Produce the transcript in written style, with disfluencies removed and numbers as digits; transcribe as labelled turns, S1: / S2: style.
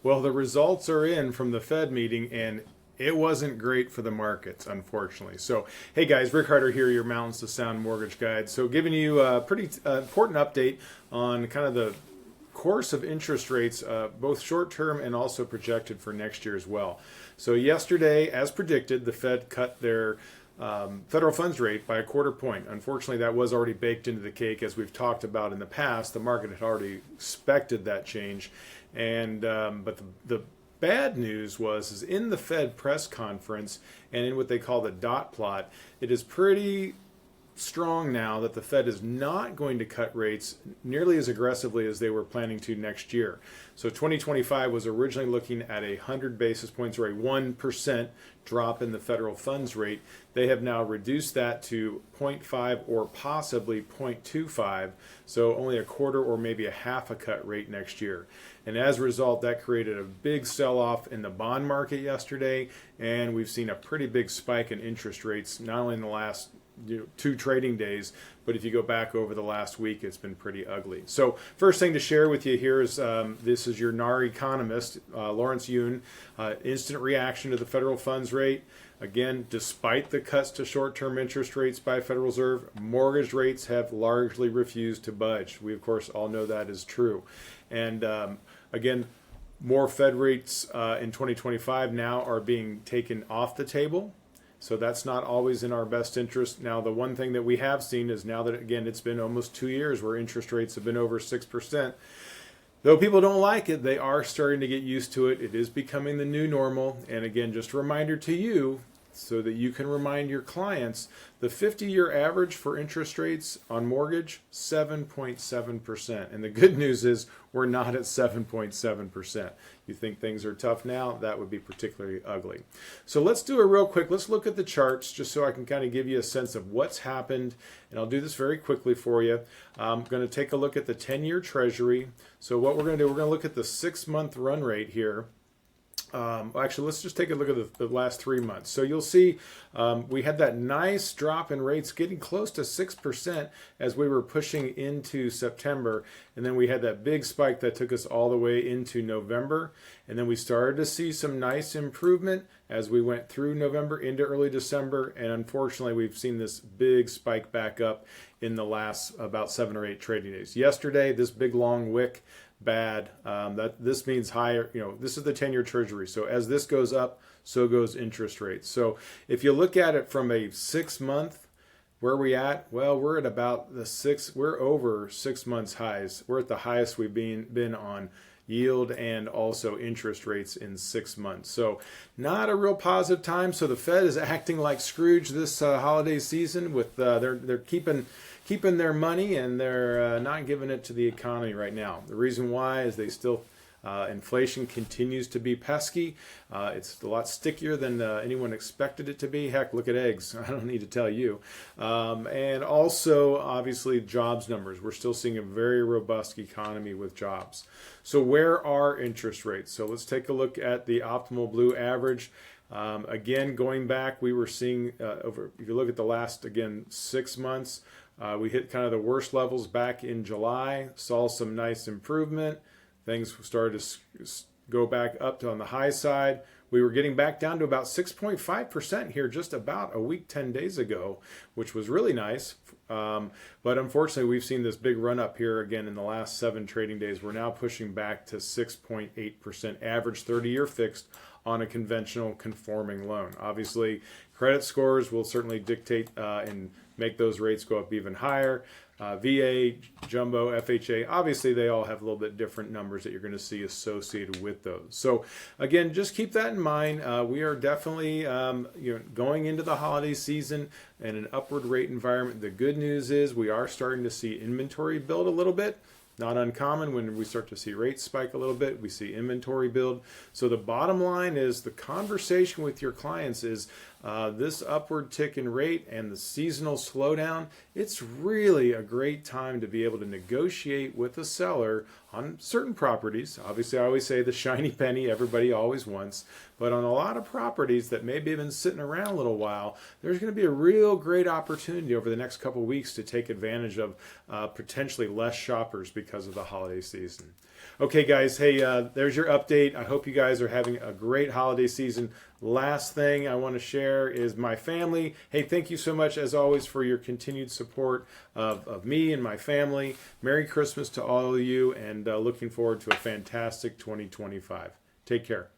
S1: Well, the results are in from the Fed meeting, and it wasn't great for the markets, unfortunately. So, hey guys, Rick Harter here, your Mountains to Sound mortgage guide. So, giving you a pretty important update on kind of the course of interest rates, both short term and also projected for next year as well. So, yesterday, as predicted, the Fed cut their federal funds rate by a quarter point. Unfortunately, that was already baked into the cake, as we've talked about in the past. The market had already expected that change, and but the bad news is in the Fed press conference and in what they call the dot plot, it is pretty strong now that the Fed is not going to cut rates nearly as aggressively as they were planning to next year. So 2025 was originally looking at 100 basis points or a 1% drop in the federal funds rate. They have now reduced that to 0.5 or possibly 0.25, so only a quarter or maybe a half a cut rate next year. And as a result, that created a big sell-off in the bond market yesterday, and we've seen a pretty big spike in interest rates, not only in the last 2 trading days, but if you go back over the last week, it's been pretty ugly. So first thing to share with you here is this is your NAR economist, Lawrence Yun. Instant reaction to the federal funds rate. Again, despite the cuts to short-term interest rates by Federal Reserve, mortgage rates have largely refused to budge. We, of course, all know that is true. And again, more Fed rates in 2025 now are being taken off the table. So that's not always in our best interest. Now, the one thing that we have seen is now that, again, it's been almost 2 years where interest rates have been over 6%. Though people don't like it, they are starting to get used to it. It is becoming the new normal. And again, just a reminder to you, so that you can remind your clients, the 50-year average for interest rates on mortgage, 7.7%. And the good news is we're not at 7.7%. You think things are tough now? That would be particularly ugly. So let's do it real quick. Let's look at the charts just so I can kind of give you a sense of what's happened. And I'll do this very quickly for you. I'm going to take a look at the 10-year Treasury. So what we're going to do, we're going to look at the 6-month run rate here. Actually, let's just take a look at the last 3 months. So you'll see we had that nice drop in rates getting close to 6% as we were pushing into September. And then we had that big spike that took us all the way into November. And then we started to see some nice improvement as we went through November into early December. And unfortunately, we've seen this big spike back up in the last about 7 or 8 trading days. Yesterday, this big long wick, bad. That this means higher, this is the 10-year Treasury. So as this goes up, so goes interest rates. So if you look at it from a 6-month, where are we at? Well, we're at about we're over 6 months highs. We're at the highest we've been on yield and also interest rates in 6 months. So not a real positive time. So the Fed is acting like Scrooge this holiday season with they're keeping their money, and they're not giving it to the economy right now. The reason why is they still inflation continues to be pesky. It's a lot stickier than anyone expected it to be. Heck, look at eggs. I don't need to tell you. And also, obviously, jobs numbers. We're still seeing a very robust economy with jobs. So where are interest rates? So let's take a look at the optimal blue average. Again, going back, we were seeing if you look at the last, again, 6 months, we hit kind of the worst levels back in July, saw some nice improvement. Things started to go back up to on the high side. We were getting back down to about 6.5% here just about a week, 10 days ago, which was really nice. But unfortunately, we've seen this big run up here again in the last 7 trading days. We're now pushing back to 6.8% average 30-year fixed on a conventional conforming loan. Obviously, credit scores will certainly dictate and make those rates go up even higher. VA, Jumbo, FHA, obviously they all have a little bit different numbers that you're going to see associated with those. So again, just keep that in mind. We are definitely going into the holiday season in an upward rate environment. The good news is we are starting to see inventory build a little bit. Not uncommon when we start to see rates spike a little bit, we see inventory build. So the bottom line is the conversation with your clients is this upward tick in rate and the seasonal slowdown, it's really a great time to be able to negotiate with a seller on certain properties. Obviously, I always say the shiny penny everybody always wants, but on a lot of properties that maybe have been sitting around a little while, there's going to be a real great opportunity over the next couple of weeks to take advantage of potentially less shoppers because of the holiday season. Okay, guys, hey, there's your update. I hope you guys are having a great holiday season. Last thing I want to share is my family. Hey, thank you so much, as always, for your continued support of me and my family. Merry Christmas to all of you, and looking forward to a fantastic 2025. Take care.